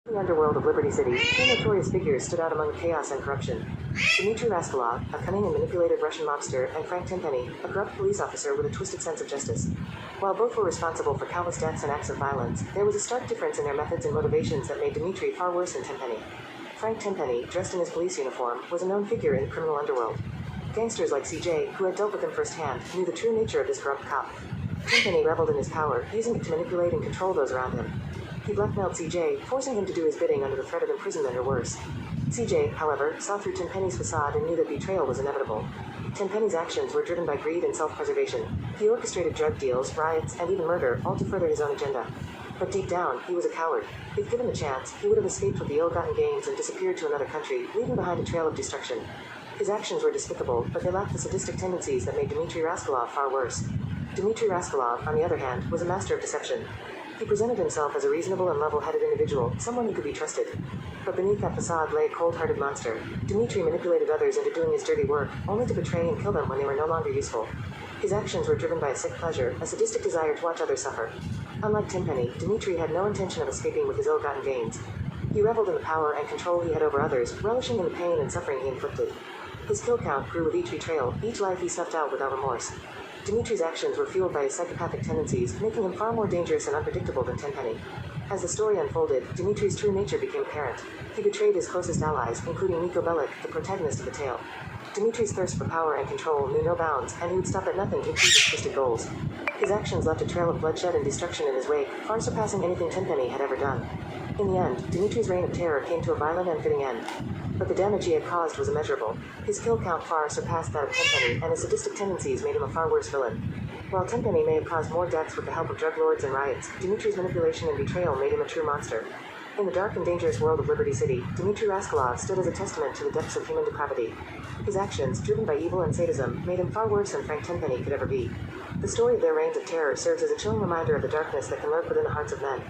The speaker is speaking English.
In the underworld of Liberty City, two notorious figures stood out among the chaos and corruption. Dmitri Raskolov, a cunning and manipulative Russian mobster, and Frank Tenpenny, a corrupt police officer with a twisted sense of justice. While both were responsible for countless deaths and acts of violence, there was a stark difference in their methods and motivations that made Dimitri far worse than Tenpenny. Frank Tenpenny, dressed in his police uniform, was a known figure in the criminal underworld. Gangsters like CJ, who had dealt with him firsthand, knew the true nature of this corrupt cop. Tenpenny reveled in his power, using it to manipulate and control those around him. He blackmailed CJ, forcing him to do his bidding under the threat of imprisonment or worse. CJ, however, saw through Tenpenny's facade and knew that betrayal was inevitable. Tenpenny's actions were driven by greed and self-preservation. He orchestrated drug deals, riots, and even murder, all to further his own agenda. But deep down, he was a coward. If given the chance, he would have escaped with the ill-gotten gains and disappeared to another country, leaving behind a trail of destruction. His actions were despicable, but they lacked the sadistic tendencies that made Dimitri Raskolov far worse. Dimitri Raskolov, on the other hand, was a master of deception. He presented himself as a reasonable and level-headed individual, someone who could be trusted. But beneath that facade lay a cold-hearted monster. Dimitri manipulated others into doing his dirty work, only to betray and kill them when they were no longer useful. His actions were driven by a sick pleasure, a sadistic desire to watch others suffer. Unlike Tenpenny, Dimitri had no intention of escaping with his ill-gotten gains. He reveled in the power and control he had over others, relishing in the pain and suffering he inflicted. His kill count grew with each betrayal, each life he snuffed out without remorse. Dimitri's actions were fueled by his psychopathic tendencies, making him far more dangerous and unpredictable than Tenpenny. As the story unfolded, Dimitri's true nature became apparent. He betrayed his closest allies, including Nico Bellic, the protagonist of the tale. Dimitri's thirst for power and control knew no bounds, and he would stop at nothing to achieve his twisted goals. His actions left a trail of bloodshed and destruction in his wake, far surpassing anything Tenpenny had ever done. In the end, Dimitri's reign of terror came to a violent and fitting end. But the damage he had caused was immeasurable. His kill count far surpassed that of Tenpenny, and his sadistic tendencies made him a far worse villain. While Tenpenny may have caused more deaths with the help of drug lords and riots, Dimitri's manipulation and betrayal made him a true monster. In the dark and dangerous world of Liberty City, Dimitri Raskolov stood as a testament to the depths of human depravity. His actions, driven by evil and sadism, made him far worse than Frank Tenpenny could ever be. The story of their reigns of terror serves as a chilling reminder of the darkness that can lurk within the hearts of men.